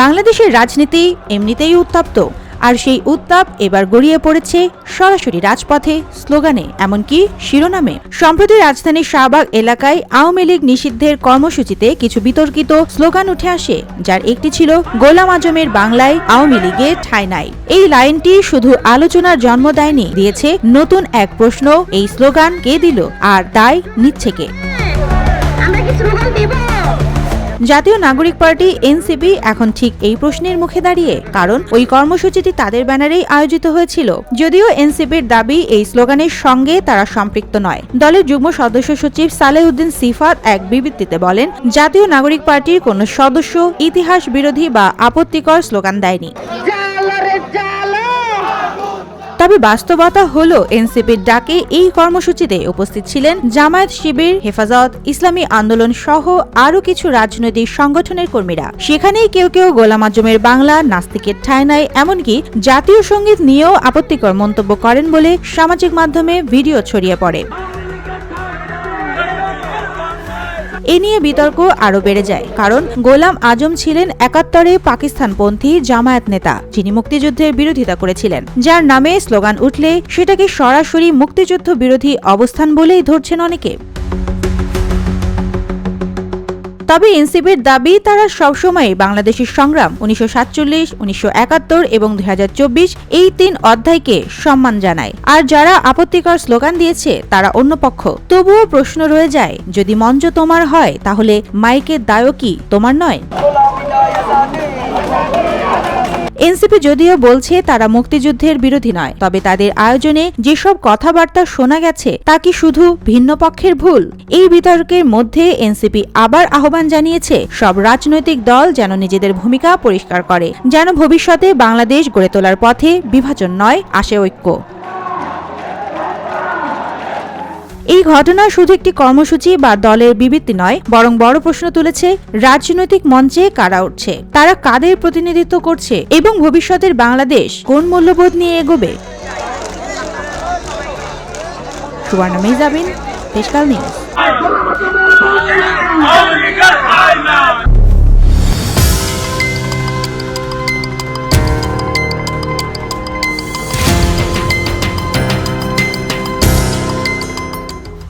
বাংলাদেশের রাজনীতি এমনিতেই উত্তপ্ত, আর সেই উত্তাপ এবার গড়িয়ে পড়েছে সরাসরি রাজপথে, স্লোগানে, এমনকি শিরোনামে। সম্প্রতি রাজধানীর শাহবাগ এলাকায় আওয়ামী লীগ নিষিদ্ধের কর্মসূচিতে কিছু বিতর্কিত স্লোগান উঠে আসে, যার একটি ছিল গোলাম আজমের বাংলায় আওয়ামী লীগে ঠাঁই নাই। এই লাইনটি শুধু আলোচনার জন্ম দেয়নি, দিয়েছে নতুন এক প্রশ্ন, এই স্লোগান কে দিল আর দায় নিচ্ছে কে? জাতীয় নাগরিক পার্টি এনসিপি এখন ঠিক এই প্রশ্নের মুখে দাঁড়িয়ে, কারণ ওই কর্মসূচিটি তাদের ব্যানারেই আয়োজিত হয়েছিল। যদিও এনসিপির দাবি এই স্লোগানের সঙ্গে তারা সম্পৃক্ত নয়। দলের যুগ্ম সদস্য সচিব সালেউদ্দিন সিফাত এক বিবৃতিতে বলেন, জাতীয় নাগরিক পার্টির কোনো সদস্য ইতিহাস বিরোধী বা আপত্তিকর স্লোগান দেয়নি। তবে বাস্তবতা হলো এনসিপির ডাকে এই কর্মসূচিতে উপস্থিত ছিলেন জামায়াত শিবির, হেফাজত, ইসলামী আন্দোলন সহ আরও কিছু রাজনৈতিক সংগঠনের কর্মীরা। সেখানেই কেউ কেউ গোলাম আজমের বাংলা, নাস্তিকের ঠাঁই নাই, এমনকি জাতীয় সঙ্গীত নিয়েও আপত্তিকর মন্তব্য করেন বলে সামাজিক মাধ্যমে ভিডিও ছড়িয়ে পড়ে। এ নিয়ে বিতর্ক আরো বেড়ে যায়, কারণ গোলাম আজম ছিলেন ৭১-এ পাকিস্তানপন্থী জামায়াত নেতা, যিনি মুক্তিযুদ্ধের বিরোধিতা করেছিলেন। যার নামে স্লোগান উঠলে সেটাকে সরাসরি মুক্তিযুদ্ধ বিরোধী অবস্থান বলেই ধরছেন অনেকে। তবে এনসিপির দাবি, তারা সবসময় বাংলাদেশের সংগ্রাম ১৯৪৭, ১৯৭১ এবং ২০২৪ এই ৩ অধ্যায়কে সম্মান জানায়। আর যারা আপত্তিকর স্লোগান দিয়েছে তারা অন্য পক্ষ। তবুও প্রশ্ন রয়ে যায়, যদি মঞ্চ তোমার হয় তাহলে মাইকের দায়ও কি তোমার নয়? এনসিপি যদিও বলছে তারা মুক্তিযুদ্ধের বিরোধী নয়, তবে তাদের আয়োজনে যেসব কথাবার্তা শোনা গেছে তা কি শুধু ভিন্ন পক্ষের ভুল? এই বিতর্কের মধ্যে এনসিপি আবার আহ্বান জানিয়েছে সব রাজনৈতিক দল যেন নিজেদের ভূমিকা পরিষ্কার করে, যেন ভবিষ্যতে বাংলাদেশ গড়ে তোলার পথে বিভাজন নয়, আসে ঐক্য। এই ঘটনা শুধু একটি কর্মসূচি বা দলের বিবৃতি নয়, বরং বড় প্রশ্ন তুলেছে রাজনৈতিক মঞ্চে কারা উঠছে, তারা কাদের প্রতিনিধিত্ব করছে এবং ভবিষ্যতের বাংলাদেশ কোন মূল্যবোধ নিয়ে এগোবে। সুবর্ণা মেহজাবিন, দেশকাল নিউজ।